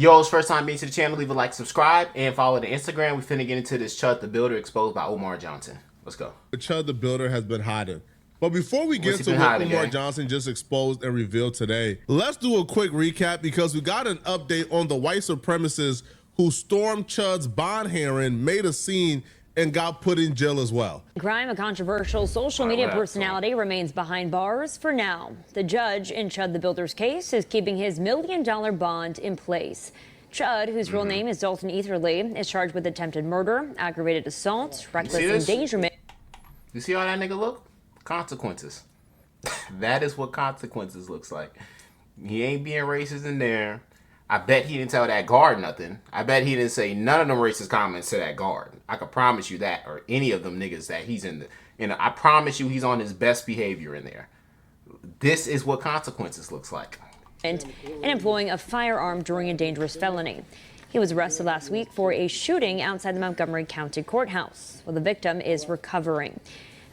Yo, it's first time being to the channel. Leave a like, subscribe, and follow the Instagram. We finna get into this Chud the Builder exposed by Umar Johnson. Let's go. Chud the Builder has been hiding. But before we get to what Umar Johnson just exposed and revealed today, let's do a quick recap because we got an update on the white supremacists who stormed Chud's bond hearing, made a scene, and got put in jail as well. Crime, a controversial social media personality, remains behind bars for now. The judge in Chud the Builder's case is keeping his $1 million bond in place. Chud, whose real name is Dalton Etherly, is charged with attempted murder, aggravated assault, reckless endangerment. You see how that nigga look? Consequences. That is what consequences looks like. He ain't being racist in there. I bet he didn't tell that guard nothing. I bet he didn't say none of them racist comments to that guard. I can promise you that, or any of them niggas that he's in the, I promise you he's on his best behavior in there. This is what consequences looks like. And employing a firearm during a dangerous felony. He was arrested last week for a shooting outside the Montgomery County Courthouse, while the victim is recovering.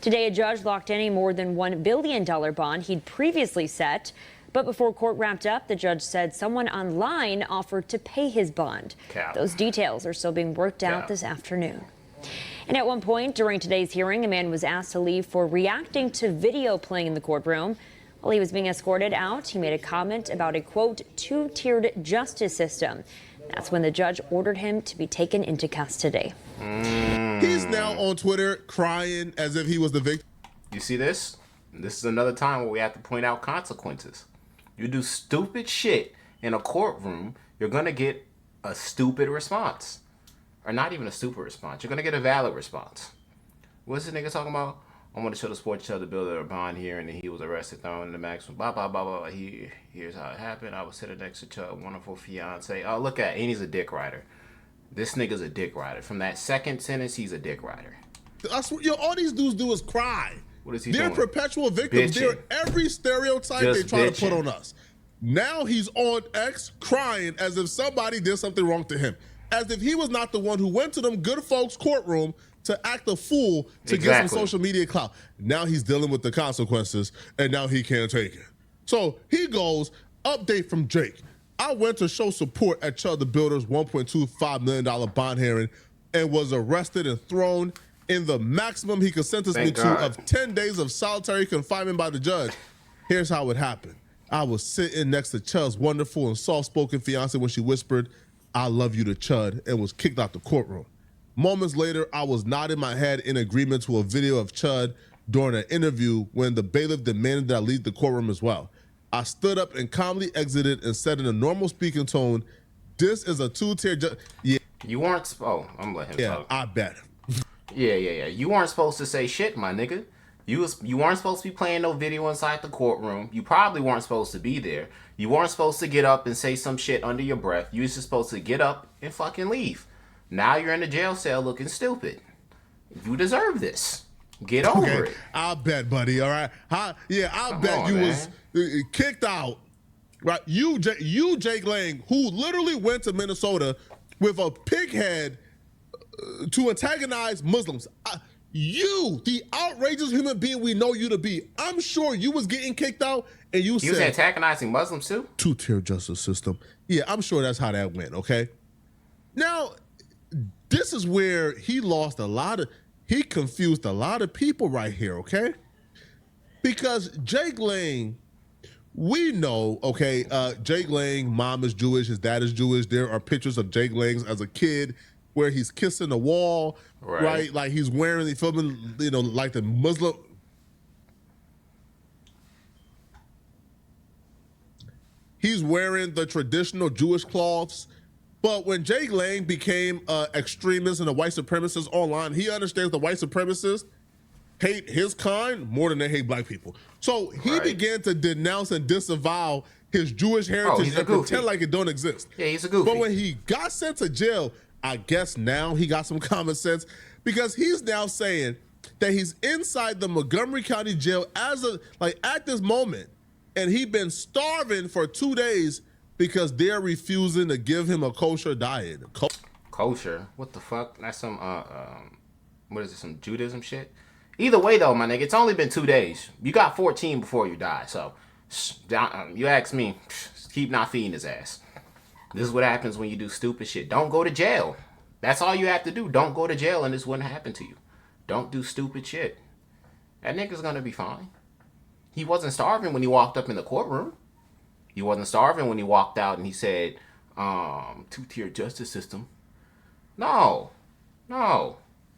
Today, a judge locked in a more than $1 billion bond he'd previously set. But before court wrapped up, the judge said someone online offered to pay his bond. Those details are still being worked out this afternoon. And at one point during today's hearing, a man was asked to leave for reacting to video playing in the courtroom. While he was being escorted out, he made a comment about a, quote, two-tiered justice system. That's when the judge ordered him to be taken into custody. He's now on Twitter crying as if he was the victim. You see this? This is another time where we have to point out consequences. You do stupid shit in a courtroom, you're going to get a stupid response. Or not even a stupid response. You're going to get a valid response. What's the nigga talking about? I want to show the sports Chud the Builder a bond here, and then he was arrested, thrown in the maximum, blah, blah, blah, blah. Here's how it happened. I was sitting next to Chud, wonderful fiance. Oh, look at it. And he's a dick rider. This nigga's a dick rider. From that second sentence, he's a dick rider. I swear, yo, all these dudes do is cry. What is he They're doing? Perpetual victims. Bitching. They're every stereotype they try to put on us. Now he's on X crying as if somebody did something wrong to him. As if he was not the one who went to them good folks' courtroom to act a fool to get some social media clout. Now he's dealing with the consequences, and now he can't take it. So he goes, update from Jake. I went to show support at Chud the Builder's $1.25 million bond hearing and was arrested and thrown in the maximum he could sentence me to of 10 days of solitary confinement by the judge. Here's how it happened. I was sitting next to Chud's wonderful and soft-spoken fiance when she whispered, "I love you" to Chud, and was kicked out the courtroom. Moments later, I was nodding my head in agreement to a video of Chud during an interview when the bailiff demanded that I leave the courtroom as well. I stood up and calmly exited and said in a normal speaking tone, "This is a two-tier yeah." You weren't, I'm letting him talk. I bet. Yeah. You weren't supposed to say shit, my nigga. You weren't supposed to be playing no video inside the courtroom. You probably weren't supposed to be there. You weren't supposed to get up and say some shit under your breath. You was just supposed to get up and fucking leave. Now you're in the jail cell looking stupid. You deserve this. Get over it. I'll bet, buddy. All right. I'll bet you was kicked out. Right. You, Jake Lang, who literally went to Minnesota with a pig head to antagonize Muslims. You, the outrageous human being we know you to be, I'm sure you was getting kicked out and you said... He was antagonizing Muslims too? Two-tier justice system. Yeah, I'm sure that's how that went, okay? Now, this is where he lost he confused a lot of people right here, okay? Because Jake Lang, we know, okay, Jake Lang, mom is Jewish, his dad is Jewish. There are pictures of Jake Lang as a kid where he's kissing the wall, right? Like he's wearing, like the Muslim. He's wearing the traditional Jewish cloths. But when Jake Lang became an extremist and a white supremacist online, he understands the white supremacists hate his kind more than they hate black people. So he began to denounce and disavow his Jewish heritage and pretend like it don't exist. Yeah, he's a goofy. But when he got sent to jail, I guess now he got some common sense because he's now saying that he's inside the Montgomery County jail at this moment, and he's been starving for 2 days because they're refusing to give him a kosher diet. Kosher? What the fuck? That's some what is it? Some Judaism shit? Either way though, my nigga, it's only been 2 days. You got 14 before you die, so you ask me, keep not feeding his ass. This is what happens when you do stupid shit. Don't go to jail. That's all you have to do. Don't go to jail and this wouldn't happen to you. Don't do stupid shit. That nigga's gonna be fine. He wasn't starving when he walked up in the courtroom. He wasn't starving when he walked out and he said, two-tier justice system. No.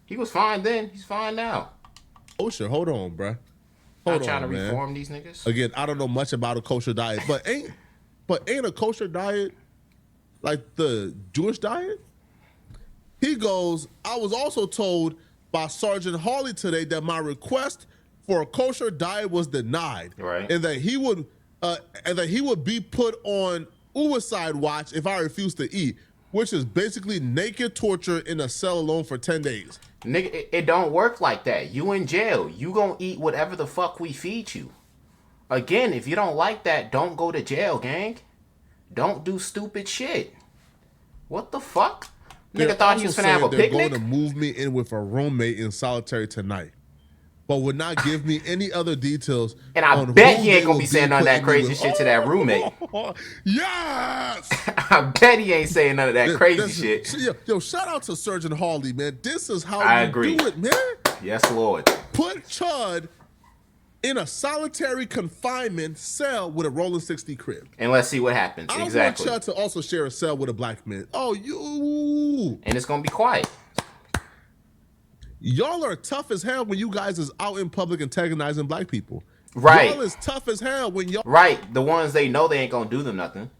He was fine then. He's fine now. Kosher, hold on, bruh. Not trying to reform these niggas. Again, I don't know much about a kosher diet, but ain't a kosher diet like the Jewish diet? He goes, I was also told by Sergeant Hawley today that my request for a kosher diet was denied, right? And that he would be put on suicide watch if I refused to eat, which is basically naked torture in a cell alone for 10 days. Nigga, it don't work like that. You in jail. You gonna eat whatever the fuck we feed you. Again, if you don't like that, don't go to jail, gang. Don't do stupid shit. What the fuck? Nigga thought he was finna have a picnic? They're going to move me in with a roommate in solitary tonight, but would not give me any other details. And I bet he ain't gonna be saying none of that crazy shit to that roommate. Yes! I bet he ain't saying none of that crazy shit. Yo, shout out to Sergeant Hawley, man. This is how you do it, man. Yes, Lord. Put Chud in a solitary confinement cell with a rolling 60 crib. And let's see what happens. Exactly. I want Chud to also share a cell with a black man. Oh, you. And it's going to be quiet. Y'all are tough as hell when you guys is out in public antagonizing black people. Right. Y'all is tough as hell when y'all... Right. The ones they know they ain't going to do them nothing.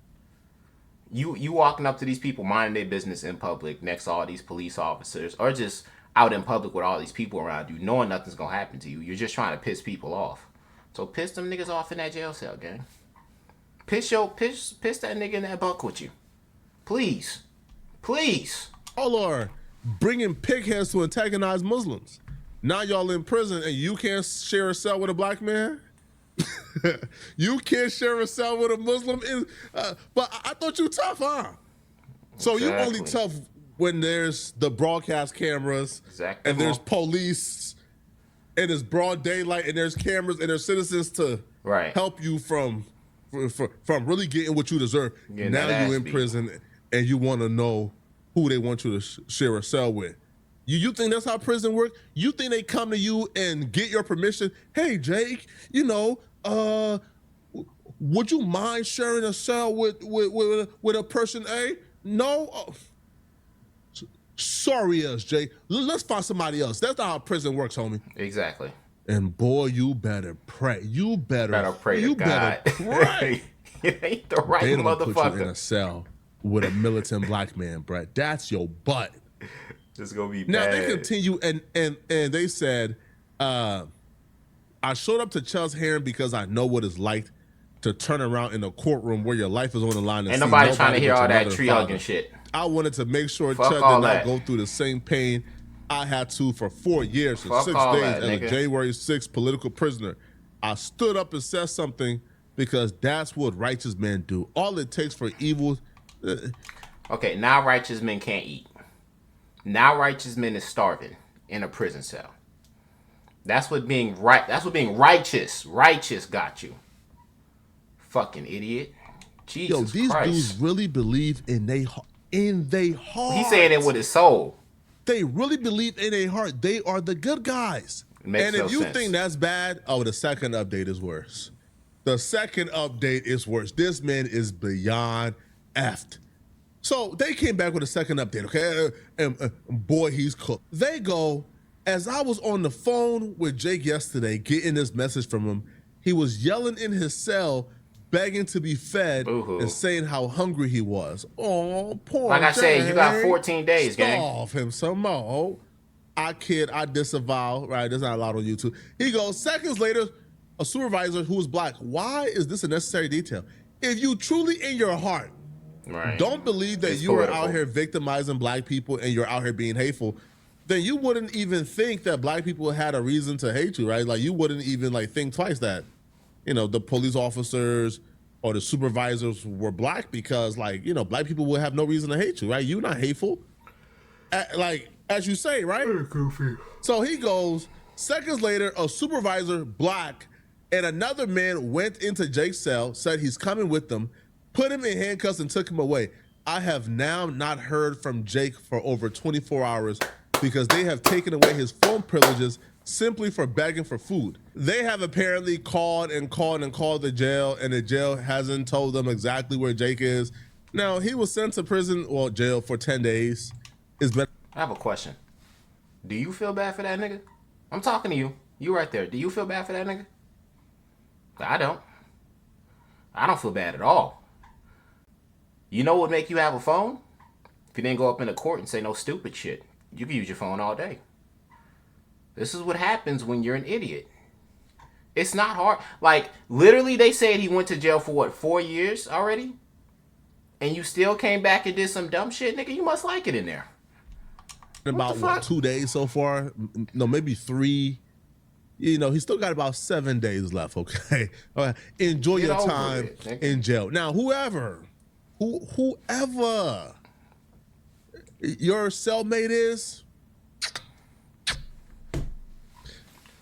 You walking up to these people minding their business in public next to all these police officers or just out in public with all these people around you, knowing nothing's gonna happen to you. You're just trying to piss people off. So piss them niggas off in that jail cell, gang. Piss that nigga in that bunk with you. Please. Y'all are bringing pigheads to antagonize Muslims. Now y'all in prison and you can't share a cell with a black man? You can't share a cell with a Muslim? But I thought you tough, huh? So you only tough when there's the broadcast cameras and there's police and it's broad daylight and there's cameras and there's citizens to help you from really getting what you deserve. Now you in prison and you want to know who they want you to share a cell with. You think that's how prison works? You think they come to you and get your permission? Hey, Jake, would you mind sharing a cell with a person A? No. Sorry, Jake. Let's find somebody else. That's not how prison works, homie. Exactly. And boy, you better pray. You better pray to God. Better pray. It ain't the right they motherfucker. They put you in a cell with a militant black man, Brett. That's your butt. It's gonna be now bad. They continue and they said, I showed up to Chud's hearing because I know what it's like to turn around in a courtroom where your life is on the line. And ain't nobody trying to hear all that tree hugging shit. I wanted to make sure Chud did not go through the same pain I had to for 4 years and 6 days as a January 6th political prisoner. I stood up and said something because that's what righteous men do. All it takes for evil. Okay, now righteous men can't eat. Now righteous men is starving in a prison cell. That's what being right. That's what being righteous got you. Fucking idiot. Jesus Christ. Yo, these dudes really believe in they heart. He's saying it with his soul. They really believe in their heart. They are the good guys. And if you think that's bad, the second update is worse. The second update is worse. This man is beyond effed. So they came back with a second update, okay? And boy, he's cooked. They go, as I was on the phone with Jake yesterday, getting this message from him, he was yelling in his cell, begging to be fed and saying how hungry he was. Oh, poor Like I Jake. said, you got 14 days, gang. Starve him some more. I disavow, right? There's not a lot on YouTube. He goes, seconds later, a supervisor who was black. Why is this a necessary detail? If you truly in your heart don't believe that you are out here victimizing black people and you're out here being hateful, then you wouldn't even think that black people had a reason to hate you, right? Like you wouldn't even think twice that, the police officers or the supervisors were black because black people would have no reason to hate you, right? You're not hateful. As you say, right? Goofy. So he goes, seconds later, a supervisor, black, and another man went into Jake's cell, said he's coming with them, put him in handcuffs and took him away. I have now not heard from Jake for over 24 hours because they have taken away his phone privileges simply for begging for food. They have apparently called the jail, and the jail hasn't told them exactly where Jake is. Now, he was sent to prison, well, jail for 10 days. I have a question. Do you feel bad for that nigga? I'm talking to you. You right there. Do you feel bad for that nigga? I don't. I don't feel bad at all. You know what would make you have a phone? If you didn't go up in the court and say no stupid shit. You can use your phone all day. This is what happens when you're an idiot. It's not hard. Like, literally, they said he went to jail for, what, 4 years already? And you still came back and did some dumb shit? Nigga, you must like it in there. About, what, 2 days so far? No, maybe 3. You know, he's still got about 7 days left, okay? All right. Enjoy your time in jail. Now, whoever your cellmate is,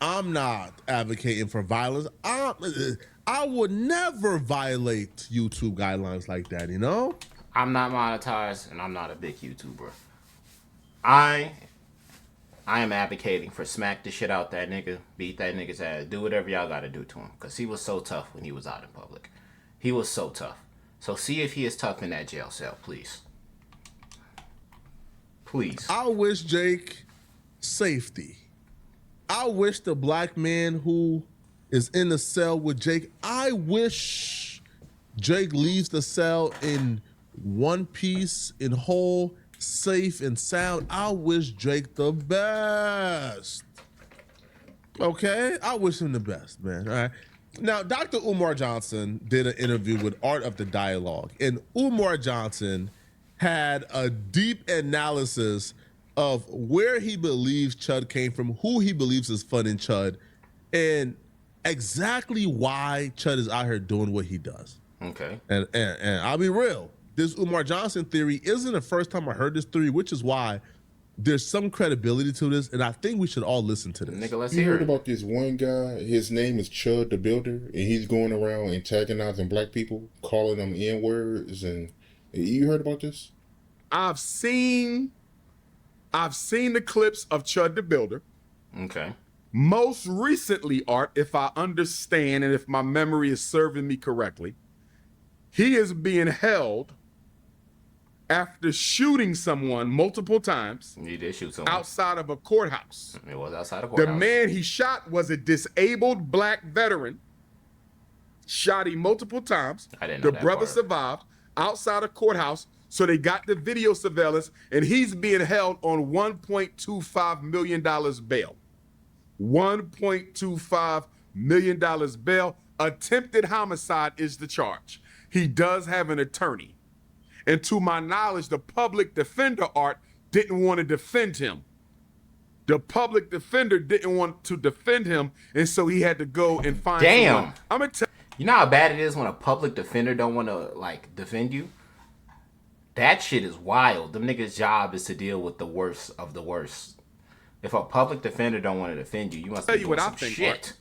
I'm not advocating for violence. I would never violate YouTube guidelines like that, you know? I'm not monetized, and I'm not a big YouTuber. I am advocating for smack the shit out that nigga, beat that nigga's ass, do whatever y'all gotta do to him. Because he was so tough when he was out in public. He was so tough. So see if he is tough in that jail cell, please. Please. I wish Jake safety. I wish the black man who is in the cell with Jake, I wish Jake leaves the cell in one piece, in whole, safe and sound. I wish Jake the best. Okay? I wish him the best, man. All right. Now, Dr. Umar Johnson did an interview with Art of the Dialogue, and Umar Johnson had a deep analysis of where he believes Chud came from, who he believes is funding Chud, and exactly why Chud is out here doing what he does. Okay. And I'll be real. This Umar Johnson theory isn't the first time I heard this theory, which is why there's some credibility to this, and I think we should all listen to this. Nigga, let's you hear heard it. about this one guy? His name is Chud the Builder, and he's going around antagonizing black people, calling them N-words, and you heard about this? I've seen the clips of Chud the Builder. Okay. Most recently, Art, if I understand and if my memory is serving me correctly, he is being held after shooting someone multiple times. He did shoot someone. Outside of a courthouse. It was outside a courthouse. The man he shot was a disabled black veteran. Shot him multiple times. I didn't know the that brother part. survived outside a courthouse. So they got the video surveillance, and he's being held on $1.25 million bail. $1.25 million bail. Attempted homicide is the charge. He does have an attorney. And to my knowledge, the public defender, Art, didn't want to defend him. The public defender didn't want to defend him, and so he had to go and find someone. I'm gonna tell you know how bad it is when a public defender don't want to, like, defend you? That shit is wild. Them niggas' job is to deal with the worst of the worst. If a public defender don't want to defend you, you must be doing some shit.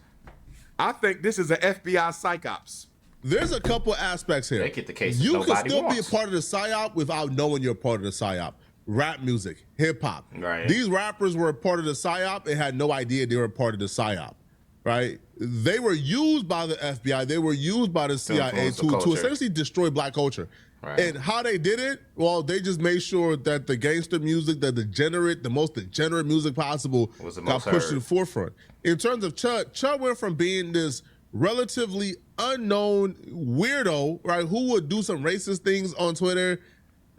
I think this is an FBI psyops. There's a couple aspects here. They get the cases you nobody can still wants. be a part of the psyop without knowing you're a part of the psyop. Rap music, hip hop. Right. These rappers were a part of the psyop and had no idea they were a part of the psyop. Right? They were used by the FBI. They were used by the CIA to essentially destroy black culture. Right. And how they did it? Well, they just made sure that the gangster music, the most degenerate music possible got pushed to the forefront. In terms of Chud went from being this relatively unknown weirdo, right, who would do some racist things on Twitter.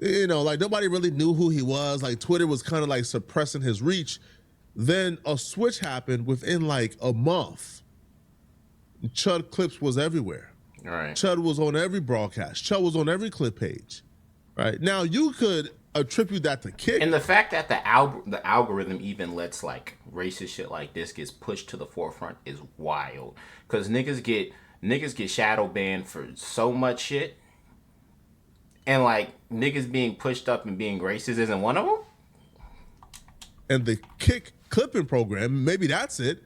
You know, like nobody really knew who he was. Like Twitter was kind of like suppressing his reach. Then a switch happened within like a month. Chud clips was everywhere. Right. Chud was on every broadcast. Chud was on every clip page. Right. Now you could attribute that to Kick. And the fact that the algorithm even lets like racist shit like this gets pushed to the forefront is wild. Cause niggas get shadow banned for so much shit. And like niggas being pushed up and being racist isn't one of them. And the Kick clipping program, maybe that's it.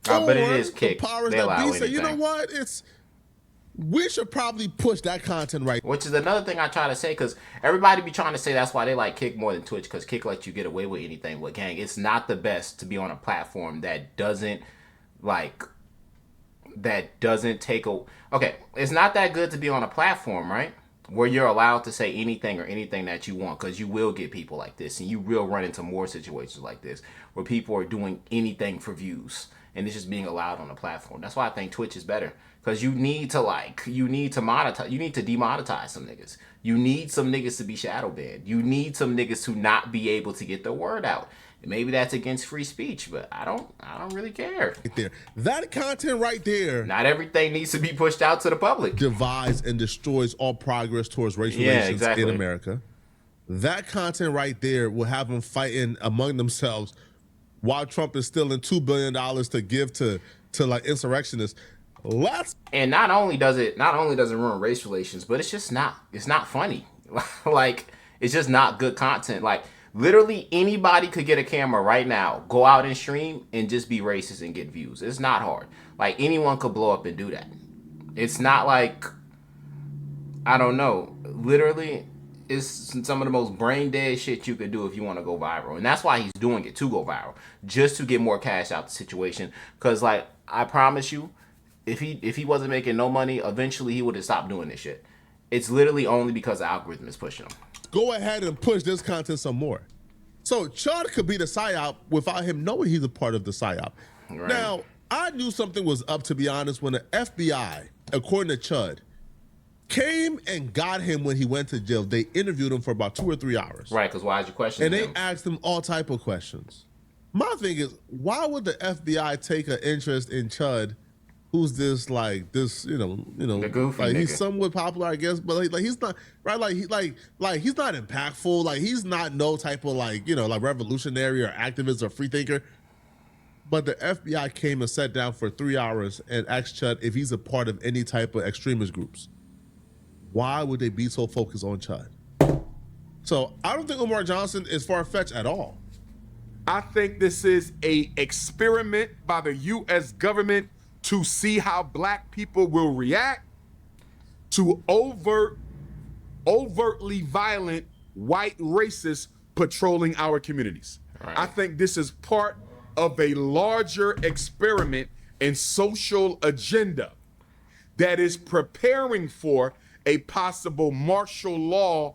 But it is Kick. The powers they that allow be say, you know anything. what? We should probably push that content right. Which is another thing I try to say, because everybody be trying to say that's why they like Kick more than Twitch, because Kick lets you get away with anything. But gang, it's not the best to be on a platform that doesn't take a... Okay, it's not that good to be on a platform, right? Where you're allowed to say anything or anything that you want, because you will get people like this, and you will run into more situations like this where people are doing anything for views, and it's just being allowed on the platform. That's why I think Twitch is better, because you need to monetize, you need to demonetize some niggas. You need some niggas to be shadow banned. You need some niggas to not be able to get the word out. Maybe that's against free speech, but I don't really care. Right there. That content right there. Not everything needs to be pushed out to the public. Divides and destroys all progress towards race relations in America. That content right there will have them fighting among themselves while Trump is stealing $2 billion to give to like insurrectionists. And not only does it ruin race relations, but it's not funny. Like, it's just not good content. Like, literally anybody could get a camera right now, go out and stream, and just be racist and get views. It's not hard. Like, anyone could blow up and do that. It's not like, I don't know. Literally, it's some of the most brain dead shit you could do if you want to go viral. And that's why he's doing it, to go viral. Just to get more cash out the situation. Because, like, I promise you, if he wasn't making no money, eventually he would have stopped doing this shit. It's literally only because the algorithm is pushing him. Go ahead and push this content some more. So Chud could be the PSYOP without him knowing he's a part of the PSYOP. Right. Now, I knew something was up, to be honest, when the FBI, according to Chud, came and got him when he went to jail. They interviewed him for about 2 or 3 hours. Right, because why did you question him? And they asked him all type of questions. My thing is, why would the FBI take an interest in Chud, who's this, like, this, you know, the goofy like nigga. He's somewhat popular, I guess, but like he's not, right? Like he's not impactful. Like, he's not no type of, like, you know, like revolutionary or activist or free thinker. But the FBI came and sat down for 3 hours and asked Chud if he's a part of any type of extremist groups. Why would they be so focused on Chud? So I don't think Umar Johnson is far-fetched at all. I think this is a experiment by the U.S. government to see how black people will react to overtly violent white racists patrolling our communities. Right. I think this is part of a larger experiment and social agenda that is preparing for a possible martial law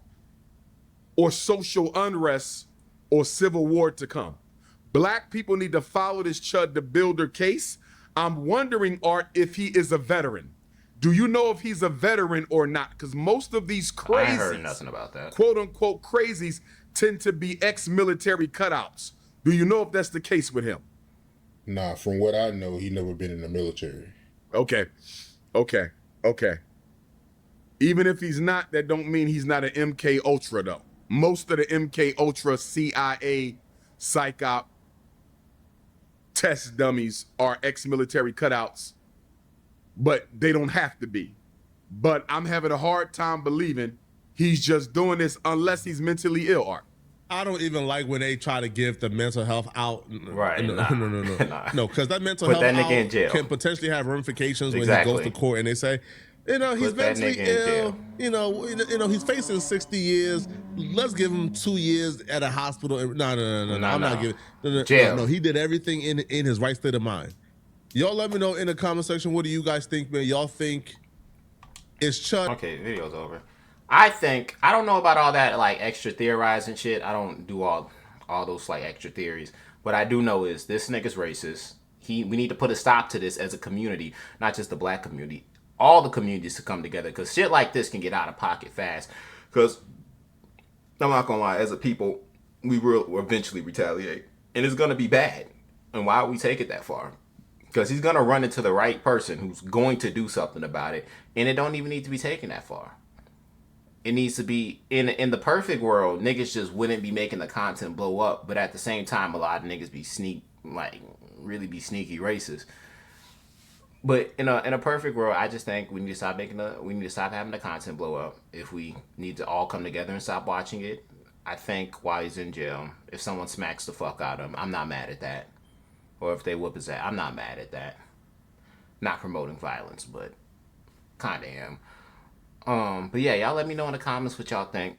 or social unrest or civil war to come. Black people need to follow this Chud the Builder case. I'm wondering, Art, if he is a veteran. Do you know if he's a veteran or not? Because most of these crazies, I heard nothing about that. Quote unquote crazies, tend to be ex-military cutouts. Do you know if that's the case with him? Nah, from what I know, he never been in the military. Okay. Even if he's not, that don't mean he's not an MK Ultra though. Most of the MK Ultra CIA psych op test dummies are ex-military cutouts, but they don't have to be. But I'm having a hard time believing he's just doing this unless he's mentally ill, Art. I don't even like when they try to give the mental health out. Right. No, because that mental Put health that nigga out in jail. can potentially have ramifications Exactly. when he goes to court and they say, you know, he's mentally ill. You know, he's facing 60 years. Let's give him 2 years at a hospital. No. I'm not giving. Jail. No, he did everything in his right state of mind. Y'all let me know in the comment section, what do you guys think, man? Y'all think it's Chud? Okay, video's over. I don't know about all that, like, extra theorizing shit. I don't do all those, like, extra theories. What I do know is this nigga's racist. We need to put a stop to this as a community, not just the black community. All the communities to come together, because shit like this can get out of pocket fast. Because, I'm not gonna lie, as a people, we will eventually retaliate. And it's gonna be bad. And why would we take it that far? Because he's gonna run into the right person who's going to do something about it. And it don't even need to be taken that far. It needs to be, in the perfect world, niggas just wouldn't be making the content blow up. But at the same time, a lot of niggas be really be sneaky racist. But in a perfect world, I just think we need to stop having the content blow up. If we need to all come together and stop watching it, I think while he's in jail, if someone smacks the fuck out of him, I'm not mad at that. Or if they whoop his ass, I'm not mad at that. Not promoting violence, but kind of am. But yeah, y'all let me know in the comments what y'all think.